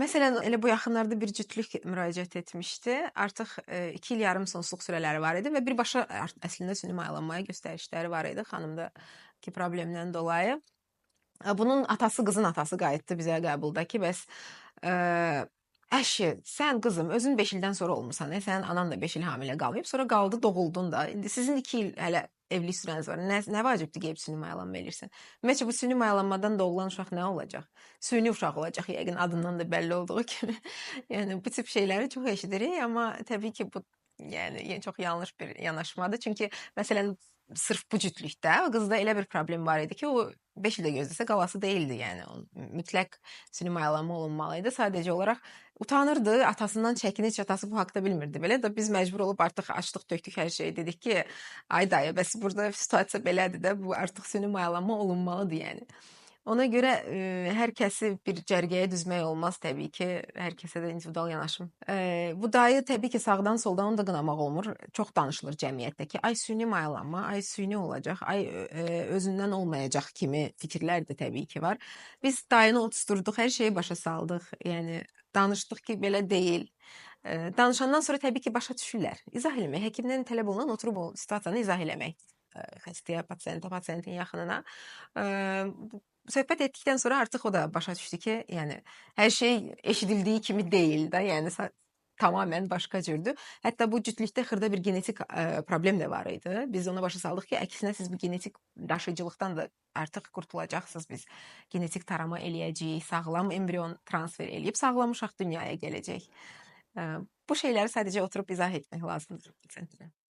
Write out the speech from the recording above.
Məsələn, elə bu yaxınlarda bir cütlük müraciət etmişdi. Artıq 2 il yarım sonsuzluq sürələri var idi və birbaşa əslində süni mayalanmaya göstərişləri var idi xanımdakı problemdən dolayı. Bunun atası, qızın atası qayıtdı bizə qəbulda ki, bəs əşi, sən qızım özün 5 ildən sonra olmusan, sənin anan da 5 il hamilə qalmayıb, sonra qaldı doğuldun da. İndi sizin 2 il hələ evlilik sürəniz var. Nə vacibdir gəlib süni mayalanma elirsən? Ümumiyyətlə bu süni mayalanmadan doğulan uşaq nə olacaq? Süni uşaq olacaq yəqin adından da bəlli olduğu kimi. Yəni bu tip şeyləri çox eşidirik, amma təbii ki bu yəni çox yanlış bir yanaşmadır. Çünki məsələn sırf bu cütlükdə qızda elə bir problem var idi ki, o 5 ildə gözləsə qalası deyildi, yəni mütləq süni mayalanma olunmalı idi. Sadəcə olaraq utanırdı, atasından çəkinir, heç atası bu haqqda bilmirdi belə də biz məcbur olub artıq açdıq, tökdük hər şeyi, dedik ki, ay dayı, bəs burada situasiya belədir də, bu artıq süni mayalanma olunmalıdır yəni. Ona görə hər kəsi bir cərgəyə düzmək olmaz təbii ki, hər kəsə də individual yanaşım. Bu dayı təbii ki, sağdan soldan onu da qınamaq olmur. Çox danışılır cəmiyyətdə ki, ay süni mayalanma, ay süni olacaq, ay özündən olmayacaq kimi fikirlər də təbii ki var. Biz dayını oturtdurduq, hər şeyi başa saldıq. Yəni danışdıq ki, belə deyil. Danışandan sonra təbii ki, başa düşürlər. İzah eləmək, həkimdən tələb olunan oturub o situasiyanı izah eləmək xəstəyə, pasiyentə, pasiyentin yaxınına. Söhbət etdikdən sonra artıq o da başa düşdü ki, yəni hər şey eşidildiyi kimi deyil də, yəni tamamilə başqa cürdür. Hətta bu cütlükdə xırda bir genetik problem də var idi. Biz ona başa saldıq ki, əksinə siz bu genetik daşıyıcılıqdan da artıq qurtulacaqsınız. Biz genetik tarama eləyəcəyik, sağlam embrion transfer eləyib sağlam uşaq dünyaya gələcək. Bu şeyləri sadəcə oturub izah etmək lazımdır.